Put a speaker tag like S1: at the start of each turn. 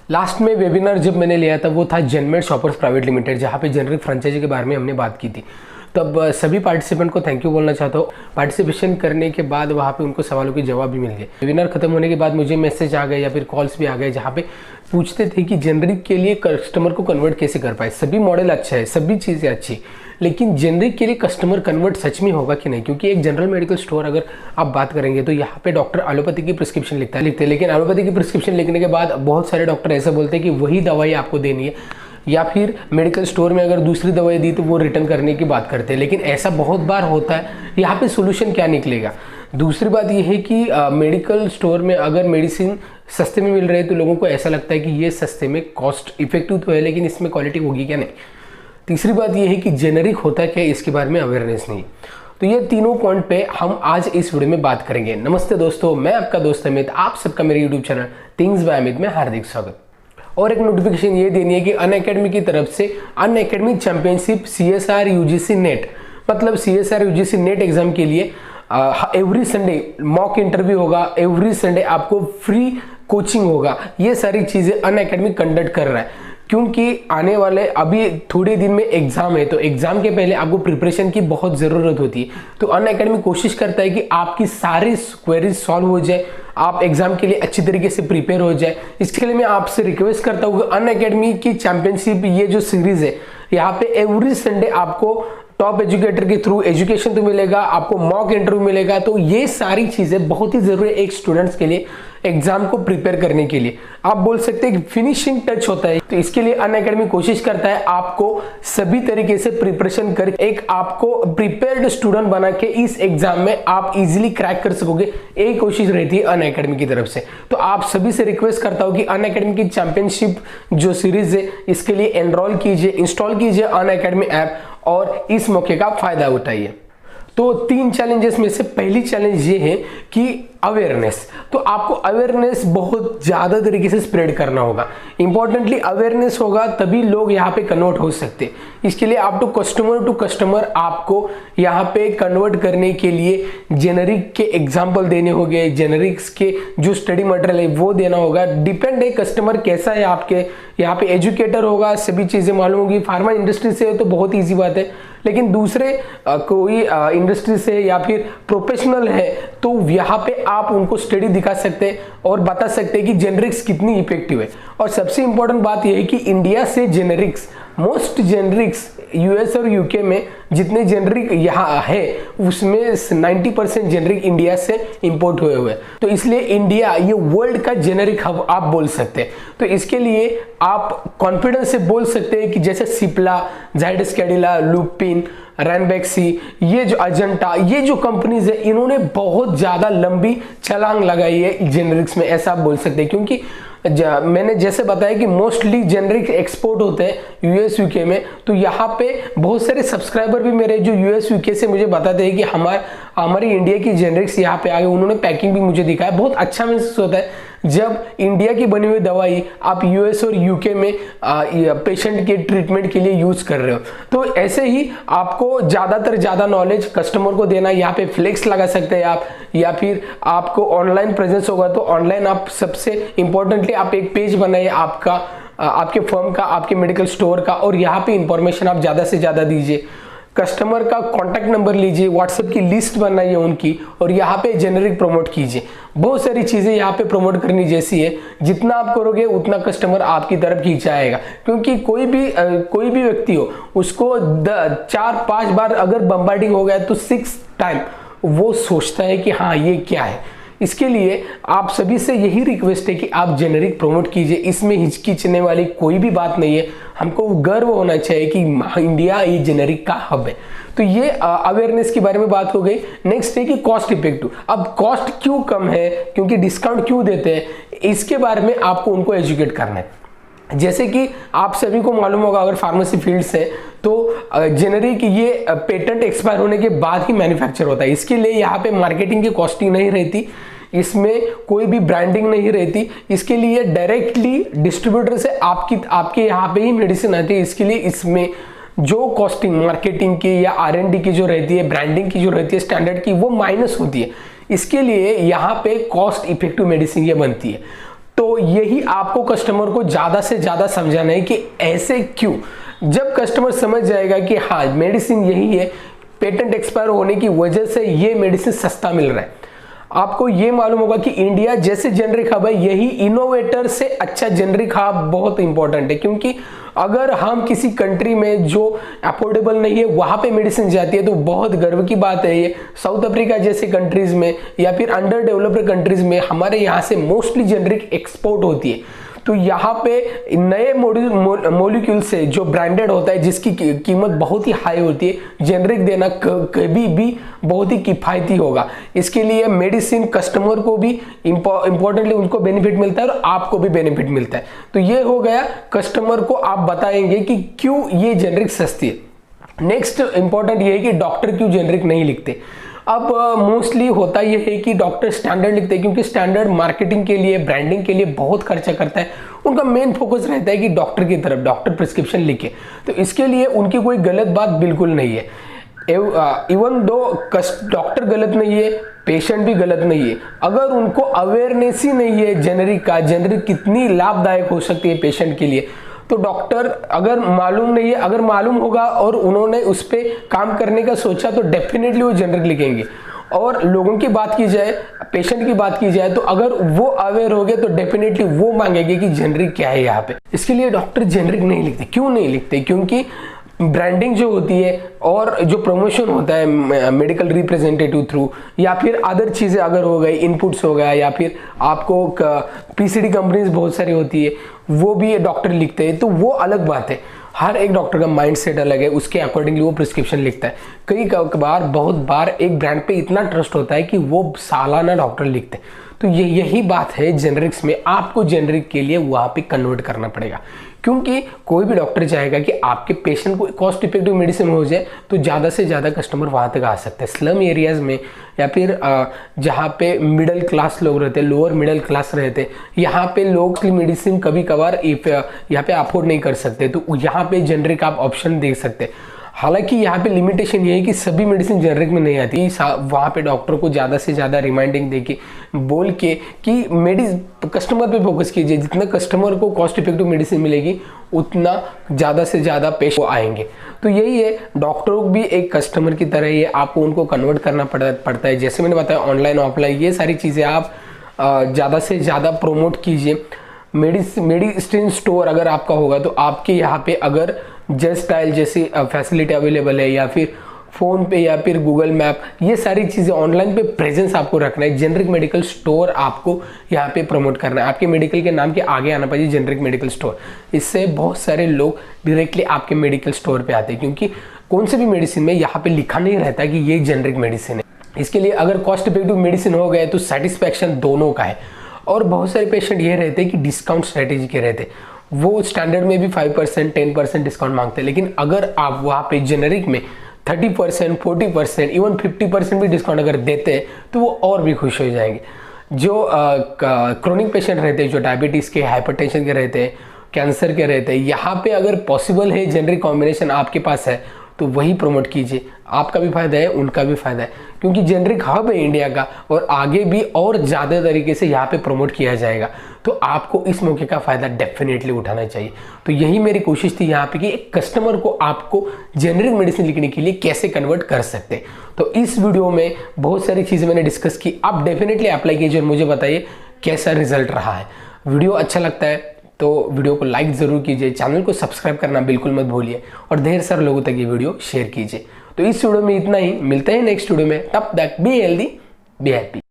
S1: Last में webinar जब मैंने लिया था वो था जनमेड शॉपर्स प्राइवेट लिमिटेड, जहाँ पे जेनरिक फ्रेंचाइजी के बारे में हमने बात की थी। तब सभी पार्टिसिपेंट को थैंक यू बोलना चाहता हूँ। पार्टिसिपेशन करने के बाद वहाँ पे उनको सवालों के जवाब भी मिल गए। वेबिनार खत्म होने के बाद मुझे मैसेज आ गए या फिर कॉल्स भी आ गए, जहाँ पे पूछते थे कि जेनरिक के लिए कस्टमर को कन्वर्ट कैसे कर पाए। सभी मॉडल अच्छा है, सभी चीज़ें अच्छी, लेकिन जेनरिक के लिए कस्टमर कन्वर्ट सच में होगा कि नहीं। क्योंकि एक जनरल मेडिकल स्टोर अगर आप बात करेंगे तो यहाँ पे डॉक्टर एलोपैथी की प्रिस्क्रिप्शन लिखते हैं, लेकिन एलोपैथी की प्रिस्क्रिप्शन लिखने के बाद बहुत सारे डॉक्टर ऐसा बोलते हैं कि वही दवाई आपको देनी है, या फिर मेडिकल स्टोर में अगर दूसरी दवाई दी तो वो रिटर्न करने की बात करते हैं। लेकिन ऐसा बहुत बार होता है। यहाँ पे सोल्यूशन क्या निकलेगा? दूसरी बात यह है कि मेडिकल स्टोर में अगर मेडिसिन सस्ते में मिल रहे हैं तो लोगों को ऐसा लगता है कि ये सस्ते में कॉस्ट इफेक्टिव तो है, लेकिन इसमें क्वालिटी होगी क्या? नहीं। तीसरी बात यह है कि जेनरिक होता क्या है, इसके बारे में अवेयरनेस नहीं। तो ये तीनों पॉइंट पे हम आज इस वीडियो में बात करेंगे। नमस्ते दोस्तों, मैं आपका दोस्त अमित, आप सबका मेरे YouTube channel things by Amit में हार्दिक स्वागत। और एक नोटिफिकेशन ये देनी है कि अनअकैडमी की तरफ से Unacademy championship CSR UGC net, मतलब CSR UGC नेट एग्जाम के लिए एवरी संडे मॉक इंटरव्यू होगा, एवरी संडे आपको फ्री कोचिंग होगा। ये सारी चीज़ें अनअकैडमी कंडक्ट कर रहा है, क्योंकि आने वाले अभी थोड़े दिन में एग्जाम है, तो एग्जाम के पहले आपको प्रिपरेशन की बहुत ज़रूरत होती है। तो अनअकैडमी कोशिश करता है कि आपकी सारी क्वेरीज सॉल्व हो जाए, आप एग्जाम के लिए अच्छी तरीके से प्रिपेयर हो जाए। इसके लिए मैं आपसे रिक्वेस्ट करता हूँ कि अनअकैडमी की चैंपियनशिप ये जो सीरीज है, यहाँ पे एवरी संडे आपको टॉप एजुकेटर के थ्रू एजुकेशन तो मिलेगा, आपको मॉक इंटरव्यू मिलेगा। तो ये सारी चीज़ें बहुत ही ज़रूरी है एक स्टूडेंट्स के लिए एग्जाम को प्रिपेयर करने के लिए। आप बोल सकते हैं कि फिनिशिंग टच होता है। तो इसके लिए अनअकैडमी कोशिश करता है आपको सभी तरीके से प्रिपरेशन कर एक आपको प्रिपेयर्ड स्टूडेंट बना के इस एग्जाम में आप इजीली क्रैक कर सकोगे। यही कोशिश रहती है अनअकैडमी की तरफ से। तो आप सभी से रिक्वेस्ट करता हूँ कि अनअकैडमी की चैंपियनशिप जो सीरीज है, इसके लिए एनरोल कीजिए, इंस्टॉल कीजिए अनअकैडमी ऐप और इस मौके का फायदा उठाइए। तो 3 चैलेंजेस में से पहली चैलेंज ये है कि अवेयरनेस। तो आपको अवेयरनेस बहुत ज़्यादा तरीके से स्प्रेड करना होगा। इंपॉर्टेंटली अवेयरनेस होगा तभी लोग यहाँ पे कन्वर्ट हो सकते हैं। इसके लिए आप टू कस्टमर आपको यहाँ पे कन्वर्ट करने के लिए जेनरिक के एग्जाम्पल देने होंगे, जेनरिक्स के जो स्टडी मटेरियल है वो देना होगा। डिपेंड है कस्टमर कैसा है आपके। यहाँ पे एजुकेटर होगा, सभी चीज़ें मालूम होगी। फार्मा इंडस्ट्री से तो बहुत ईजी बात है, लेकिन दूसरे कोई इंडस्ट्री से या फिर प्रोफेशनल है तो यहाँ पे आप उनको स्टडी दिखा सकते हैं और बता सकते हैं कि जेनरिक्स कितनी इफेक्टिव है। और सबसे इंपॉर्टेंट बात यह है कि इंडिया से जेनरिक्स, मोस्ट जेनरिक्स US और UK में जितने जेनरिक यहाँ है उसमें 90% जेनरिक इंडिया से इंपोर्ट हुए हुए। तो इसलिए इंडिया ये वर्ल्ड का जेनरिक हब आप बोल सकते हैं। तो इसके लिए आप कॉन्फिडेंस से बोल सकते हैं कि जैसे सिप्ला, जाइडस कैडिला, लुपिन, रैनबैक्सी, ये जो अजंता, ये जो कंपनीज है इन्होंने बहुत ज़्यादा लंबी छलांग लगाई है जेनरिक्स में, ऐसा आप बोल सकते हैं। क्योंकि मैंने जैसे बताया कि मोस्टली जेनरिक एक्सपोर्ट होते हैं US UK में। तो यहाँ पे बहुत सारे सब्सक्राइबर भी मेरे जो US UK से मुझे बताते हैं कि हमारी इंडिया की जेनरिक्स यहाँ पे आ गए। उन्होंने पैकिंग भी मुझे दिखाया, बहुत अच्छा महसूस होता है जब इंडिया की बनी हुई दवाई आप US और UK में पेशेंट के ट्रीटमेंट के लिए यूज कर रहे हो। तो ऐसे ही आपको ज़्यादा नॉलेज कस्टमर को देना, यहाँ पे फ्लेक्स लगा सकते हैं आप, या फिर आपको ऑनलाइन प्रेजेंस होगा तो ऑनलाइन आप सबसे इंपॉर्टेंटली आप एक पेज बनाइए आपका, आपके फर्म का, आपके मेडिकल स्टोर का, और यहाँ पे इंफॉर्मेशन आप ज़्यादा से ज़्यादा दीजिए। कस्टमर का कॉन्टैक्ट नंबर लीजिए, व्हाट्सएप की लिस्ट बनाइए उनकी, और यहाँ पे जेनरिक प्रमोट कीजिए। बहुत सारी चीज़ें यहाँ पे प्रमोट करनी जैसी है। जितना आप करोगे उतना कस्टमर आपकी तरफ खींचाएगा। क्योंकि कोई भी व्यक्ति हो, उसको 4-5 बार अगर बम्बार्डिंग हो गया तो 6 टाइम वो सोचता है कि हाँ ये क्या है। इसके लिए आप सभी से यही रिक्वेस्ट है कि आप जेनरिक प्रमोट कीजिए। इसमें हिचकिचने वाली कोई भी बात नहीं है। हमको गर्व होना चाहिए कि इंडिया ये जेनरिक का हब है। तो ये अवेयरनेस के बारे में बात हो गई। नेक्स्ट है कि कॉस्ट इफेक्टिव। अब कॉस्ट क्यों कम है, क्योंकि डिस्काउंट क्यों देते हैं, इसके बारे में आपको उनको एजुकेट करना है। जैसे कि आप सभी को मालूम होगा, अगर फार्मेसी फील्ड से तो जेनरिक ये पेटेंट एक्सपायर होने के बाद ही मैन्युफैक्चर होता है। इसके लिए यहाँ पे मार्केटिंग की कॉस्टिंग नहीं रहती, इसमें कोई भी ब्रांडिंग नहीं रहती। इसके लिए डायरेक्टली डिस्ट्रीब्यूटर से आपके यहाँ पे ही मेडिसिन आती है। इसके लिए इसमें जो कॉस्टिंग मार्केटिंग की या R&D की जो रहती है, ब्रांडिंग की जो रहती है, स्टैंडर्ड की, वो माइनस होती है। इसके लिए यहाँ पे कॉस्ट इफेक्टिव मेडिसिन ये बनती है। तो यही आपको कस्टमर को ज़्यादा से ज़्यादा समझाना है कि ऐसे क्यों। जब कस्टमर समझ जाएगा कि हाँ मेडिसिन यही है, पेटेंट एक्सपायर होने की वजह से ये मेडिसिन सस्ता मिल रहा है, आपको ये मालूम होगा कि इंडिया जैसे जेनरिक हब है, यही इनोवेटर से अच्छा जेनरिक हब बहुत इंपॉर्टेंट है। क्योंकि अगर हम किसी कंट्री में जो अफोर्डेबल नहीं है वहां पे मेडिसिन जाती है तो बहुत गर्व की बात है ये। साउथ अफ्रीका जैसे कंट्रीज में या फिर अंडर डेवलप्ड कंट्रीज में हमारे यहाँ से मोस्टली जेनरिक एक्सपोर्ट होती है। तो यहाँ पे नए मॉलिक्यूल से जो ब्रांडेड होता है, जिसकी कीमत बहुत ही हाई होती है, जेनरिक देना कभी भी बहुत ही किफायती होगा। इसके लिए मेडिसिन कस्टमर को भी इंपॉर्टेंटली उनको बेनिफिट मिलता है और आपको भी बेनिफिट मिलता है। तो ये हो गया, कस्टमर को आप बताएंगे कि क्यों ये जेनरिक सस्ती है। नेक्स्ट इंपॉर्टेंट ये है कि डॉक्टर क्यों जेनरिक नहीं लिखते। अब मोस्टली होता यह है कि डॉक्टर स्टैंडर्ड लिखते हैं, क्योंकि स्टैंडर्ड मार्केटिंग के लिए, ब्रांडिंग के लिए बहुत खर्चा करता है। उनका मेन फोकस रहता है कि डॉक्टर की तरफ, डॉक्टर प्रिस्क्रिप्शन लिखे। तो इसके लिए उनकी कोई गलत बात बिल्कुल नहीं है। इवन दो डॉक्टर गलत नहीं है, पेशेंट भी गलत नहीं है। अगर उनको अवेयरनेस ही नहीं है जेनरिक का, जेनरिक कितनी लाभदायक हो सकती है पेशेंट के लिए, तो डॉक्टर अगर मालूम नहीं है, अगर मालूम होगा और उन्होंने उस पर काम करने का सोचा तो डेफिनेटली वो जेनरिक लिखेंगे। और लोगों की बात की जाए, पेशेंट की बात की जाए, तो अगर वो अवेयर हो गए तो डेफिनेटली वो मांगेंगे कि जेनरिक क्या है यहाँ पे। इसके लिए डॉक्टर जेनरिक नहीं लिखते। क्यों नहीं लिखते? क्योंकि ब्रांडिंग जो होती है और जो प्रमोशन होता है मेडिकल रिप्रेजेंटेटिव थ्रू, या फिर अदर चीज़ें अगर हो गई, इनपुट्स हो गया, या फिर आपको पीसीडी कंपनीज बहुत सारी होती है वो भी डॉक्टर लिखते हैं, तो वो अलग बात है। हर एक डॉक्टर का माइंडसेट अलग है, उसके अकॉर्डिंगली वो प्रिस्क्रिप्शन लिखता है। कई बार, बहुत बार एक ब्रांड पे इतना ट्रस्ट होता है कि वो सालाना डॉक्टर लिखते हैं। तो यही बात है जेनरिक्स में, आपको जेनरिक के लिए वहाँ पे कन्वर्ट करना पड़ेगा। क्योंकि कोई भी डॉक्टर चाहेगा कि आपके पेशेंट को कॉस्ट इफेक्टिव मेडिसिन हो जाए, तो ज़्यादा से ज़्यादा कस्टमर वहाँ तक आ सकते हैं। स्लम एरियाज़ में या फिर जहाँ पे मिडिल क्लास लोग रहते हैं, लोअर मिडिल क्लास रहते हैं, यहाँ पे लोग मेडिसिन कभी कभार यहाँ पे अफोर्ड नहीं कर सकते, तो यहाँ पे जेनरिक आप ऑप्शन दे सकते हैं। हालांकि यहाँ पे लिमिटेशन ये है कि सभी मेडिसिन जेनरिक में नहीं आती। वहाँ पे डॉक्टर को ज़्यादा से ज़्यादा रिमाइंडिंग देके बोल के कि कस्टमर पे फोकस कीजिए। जितना कस्टमर को कॉस्ट इफेक्टिव मेडिसिन मिलेगी उतना ज़्यादा से ज़्यादा पेशेंट आएंगे। तो यही है, डॉक्टरों भी एक कस्टमर की तरह ही है, आपको उनको कन्वर्ट करना पड़ता है। जैसे मैंने बताया, ऑनलाइन ऑफलाइन ये सारी चीज़ें आप ज़्यादा से ज़्यादा प्रोमोट कीजिए। मेडिसिन स्टोर अगर आपका होगा तो आपके यहाँ पे अगर जस्ट डायल जैसी फैसिलिटी अवेलेबल है, या फिर फ़ोन पे या फिर गूगल मैप, ये सारी चीज़ें ऑनलाइन पे प्रेजेंस आपको रखना है। जेनरिक मेडिकल स्टोर आपको यहाँ पे प्रमोट करना है। आपके मेडिकल के नाम के आगे आना चाहिए जेनरिक मेडिकल स्टोर। इससे बहुत सारे लोग डायरेक्टली आपके मेडिकल स्टोर पे आते हैं, क्योंकि कौन से भी मेडिसिन में यहाँ पे लिखा नहीं रहता कि ये जेनरिक मेडिसिन है। इसके लिए अगर कॉस्ट इफेक्टिव मेडिसिन हो गए तो सेटिस्फैक्शन दोनों का है। और बहुत सारे पेशेंट ये रहते हैं कि डिस्काउंट स्ट्रेटेजी के रहते हैं, वो स्टैंडर्ड में भी 5% 10% डिस्काउंट मांगते हैं। लेकिन अगर आप वहाँ पे जेनरिक में 30% 40% इवन 50% भी डिस्काउंट अगर देते हैं तो वो और भी खुश हो जाएंगे। जो क्रोनिक पेशेंट रहते हैं, जो डायबिटीज़ के, हाइपरटेंशन के रहते हैं, कैंसर के रहते हैं, यहाँ पे अगर पॉसिबल है जेनरिक कॉम्बिनेशन आपके पास है तो वही प्रमोट कीजिए। आपका भी फायदा है, उनका भी फायदा है, क्योंकि जेनरिक हब है इंडिया का और आगे भी और ज़्यादा तरीके से यहाँ पे प्रमोट किया जाएगा। तो आपको इस मौके का फ़ायदा डेफिनेटली उठाना चाहिए। तो यही मेरी कोशिश थी यहाँ पे कि एक कस्टमर को आपको जेनरिक मेडिसिन लिखने के लिए कैसे कन्वर्ट कर सकते हैं। तो इस वीडियो में बहुत सारी चीज़ें मैंने डिस्कस की, आप डेफिनेटली अप्लाई कीजिए और मुझे बताइए कैसा रिजल्ट रहा है। वीडियो अच्छा लगता है तो वीडियो को लाइक ज़रूर कीजिए, चैनल को सब्सक्राइब करना बिल्कुल मत भूलिए और ढेर सारे लोगों तक ये वीडियो शेयर कीजिए। तो इस वीडियो में इतना ही, मिलते हैं नेक्स्ट वीडियो में, तब तक बी हेल्दी बी हैप्पी।